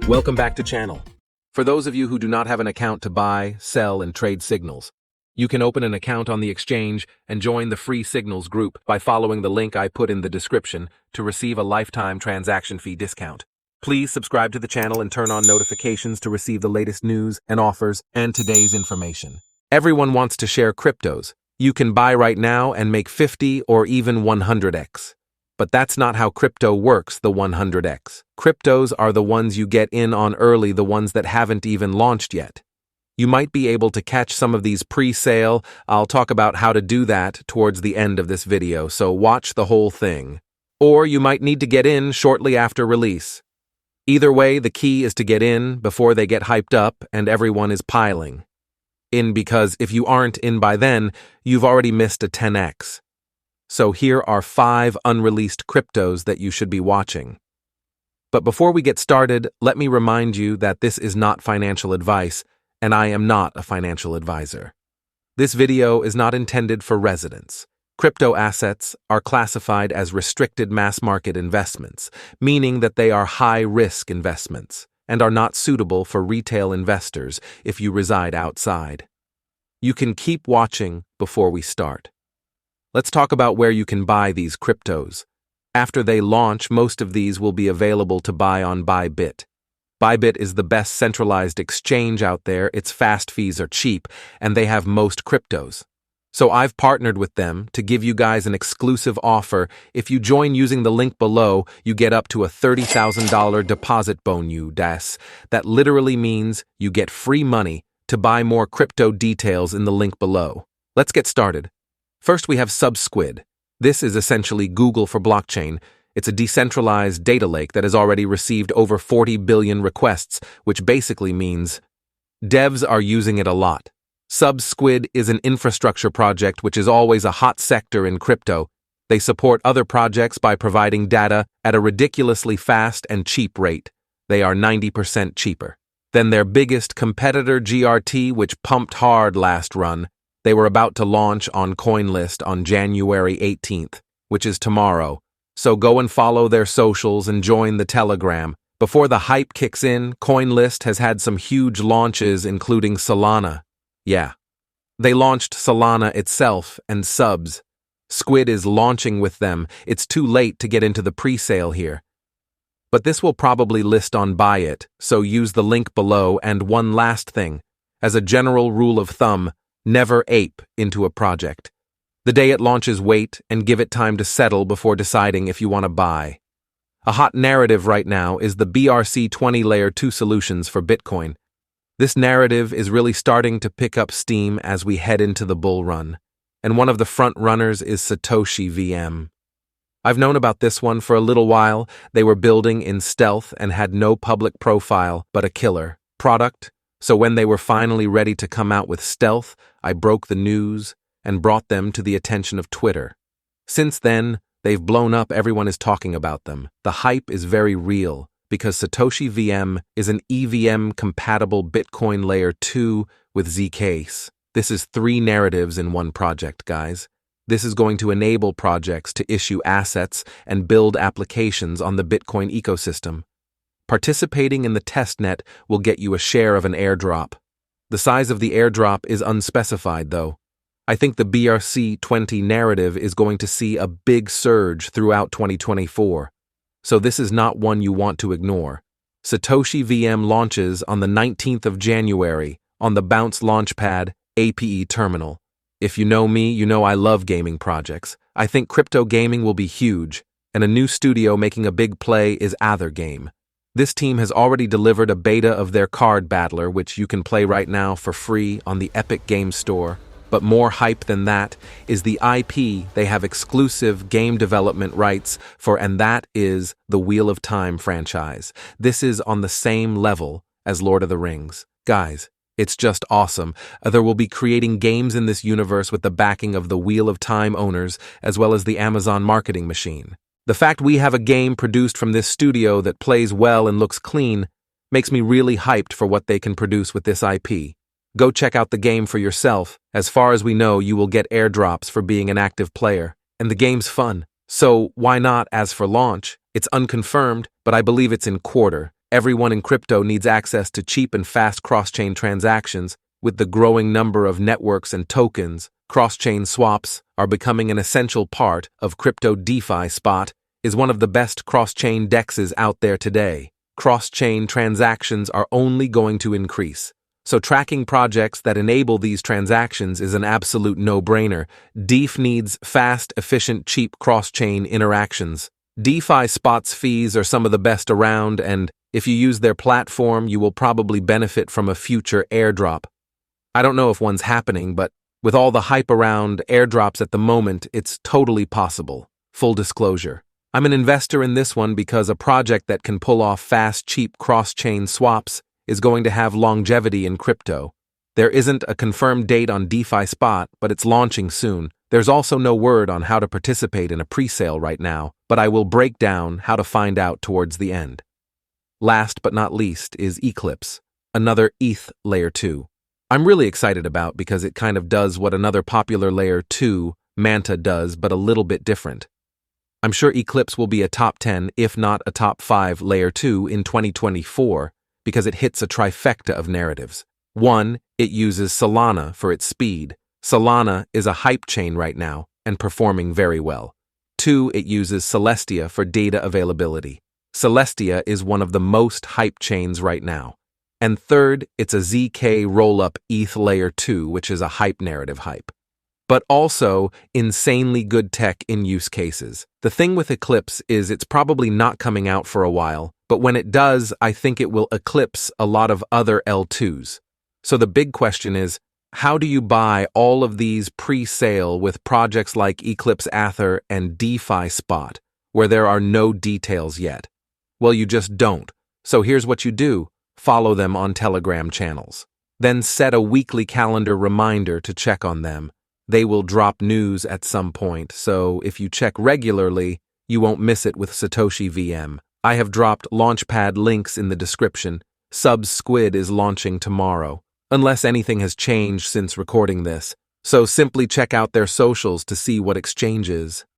Welcome back to channel. For those of you who do not have an account to buy, sell, and trade signals, you can open an account on the exchange and join the free signals group by following the link I put in the description to receive a lifetime transaction fee discount. Please subscribe to the channel and turn on notifications to receive the latest news and offers and today's information. Everyone wants to share cryptos. You can buy right now and make 50 or even 100x. But that's not how crypto works, the 100x. Cryptos are the ones you get in on early, the ones that haven't even launched yet. You might be able to catch some of these pre-sale. I'll talk about how to do that towards the end of this video, so watch the whole thing. Or you might need to get in shortly after release. Either way, the key is to get in before they get hyped up and everyone is piling in, because if you aren't in by then, you've already missed a 10x. So here are 5 unreleased cryptos that you should be watching. But before we get started, let me remind you that this is not financial advice, and I am not a financial advisor. This video is not intended for residents. Crypto assets are classified as restricted mass market investments, meaning that they are high-risk investments and are not suitable for retail investors if you reside outside. You can keep watching before we start. Let's talk about where you can buy these cryptos. After they launch, most of these will be available to buy on Bybit. Bybit is the best centralized exchange out there. Its fast fees are cheap, and they have most cryptos. So I've partnered with them to give you guys an exclusive offer. If you join using the link below, you get up to a $30,000 deposit bonus. That literally means you get free money to buy more crypto. Details in the link below. Let's get started. First, we have SubSquid. This is essentially Google for blockchain. It's a decentralized data lake that has already received over 40 billion requests, which basically means devs are using it a lot. SubSquid is an infrastructure project which is always a hot sector in crypto. They support other projects by providing data at a ridiculously fast and cheap rate. They are 90% cheaper than their biggest competitor GRT, which pumped hard last run. They were about to launch on CoinList on January 18th, which is tomorrow. So go and follow their socials and join the Telegram. Before the hype kicks in, CoinList has had some huge launches, including Solana. Yeah, they launched Solana itself and Subs. Squid is launching with them. It's too late to get into the pre-sale here. But this will probably list on Bybit, so use the link below. And one last thing. As a general rule of thumb, never ape into a project. The day it launches, wait and give it time to settle before deciding if you want to buy. A hot narrative right now is the BRC20 Layer 2 solutions for Bitcoin. This narrative is really starting to pick up steam as we head into the bull run, and one of the front runners is Satoshi VM. I've known about this one for a little while. They were building in stealth and had no public profile but a killer product. So when they were finally ready to come out with stealth, I broke the news and brought them to the attention of Twitter. Since then, they've blown up. Everyone is talking about them. The hype is very real because Satoshi VM is an EVM-compatible Bitcoin Layer 2 with Zcase. This is 3 narratives in one project, guys. This is going to enable projects to issue assets and build applications on the Bitcoin ecosystem. Participating in the testnet will get you a share of an airdrop. The size of the airdrop is unspecified, though. I think the BRC20 narrative is going to see a big surge throughout 2024. So this is not one you want to ignore. Satoshi VM launches on the 19th of January on the Bounce Launchpad APE terminal. If you know me, you know I love gaming projects. I think crypto gaming will be huge, and a new studio making a big play is Athergame. This team has already delivered a beta of their card battler, which you can play right now for free on the Epic Games Store. But more hype than that is the IP they have exclusive game development rights for, and that is the Wheel of Time franchise. This is on the same level as Lord of the Rings. Guys, it's just awesome. There will be creating games in this universe with the backing of the Wheel of Time owners, as well as the Amazon marketing machine. The fact we have a game produced from this studio that plays well and looks clean makes me really hyped for what they can produce with this IP. Go check out the game for yourself. As far as we know, you will get airdrops for being an active player, and the game's fun. So why not? As for launch, it's unconfirmed, but I believe it's in quarter. Everyone in crypto needs access to cheap and fast cross-chain transactions. With the growing number of networks and tokens, cross-chain swaps are becoming an essential part of crypto. DeFi Spot is one of the best cross-chain dexes out there today. Cross-chain transactions are only going to increase. So tracking projects that enable these transactions is an absolute no-brainer. DeFi needs fast, efficient, cheap cross-chain interactions. DeFi Spot's fees are some of the best around, and if you use their platform, you will probably benefit from a future airdrop. I don't know if one's happening, but with all the hype around airdrops at the moment, it's totally possible. Full disclosure. I'm an investor in this one because a project that can pull off fast, cheap cross-chain swaps is going to have longevity in crypto. There isn't a confirmed date on DeFi Spot, but it's launching soon. There's also no word on how to participate in a pre-sale right now, but I will break down how to find out towards the end. Last but not least is Eclipse, another ETH Layer 2. I'm really excited about because it kind of does what another popular Layer 2, Manta, does, but a little bit different. I'm sure Eclipse will be a top 10, if not a top 5 Layer 2 in 2024, because it hits a trifecta of narratives. 1, it uses Solana for its speed. Solana is a hype chain right now and performing very well. 2, it uses Celestia for data availability. Celestia is one of the most hype chains right now. And 3rd, it's a ZK roll-up ETH Layer 2, which is a hype narrative hype. But also insanely good tech in use cases. The thing with Eclipse is it's probably not coming out for a while, but when it does, I think it will eclipse a lot of other L2s. So the big question is, how do you buy all of these pre-sale with projects like Eclipse Aether and DeFi Spot, where there are no details yet? Well, you just don't. So here's what you do. Follow them on Telegram channels. Then set a weekly calendar reminder to check on them. They will drop news at some point, so if you check regularly, you won't miss it with Satoshi VM. I have dropped Launchpad links in the description. Squid is launching tomorrow, unless anything has changed since recording this. So simply check out their socials to see what exchanges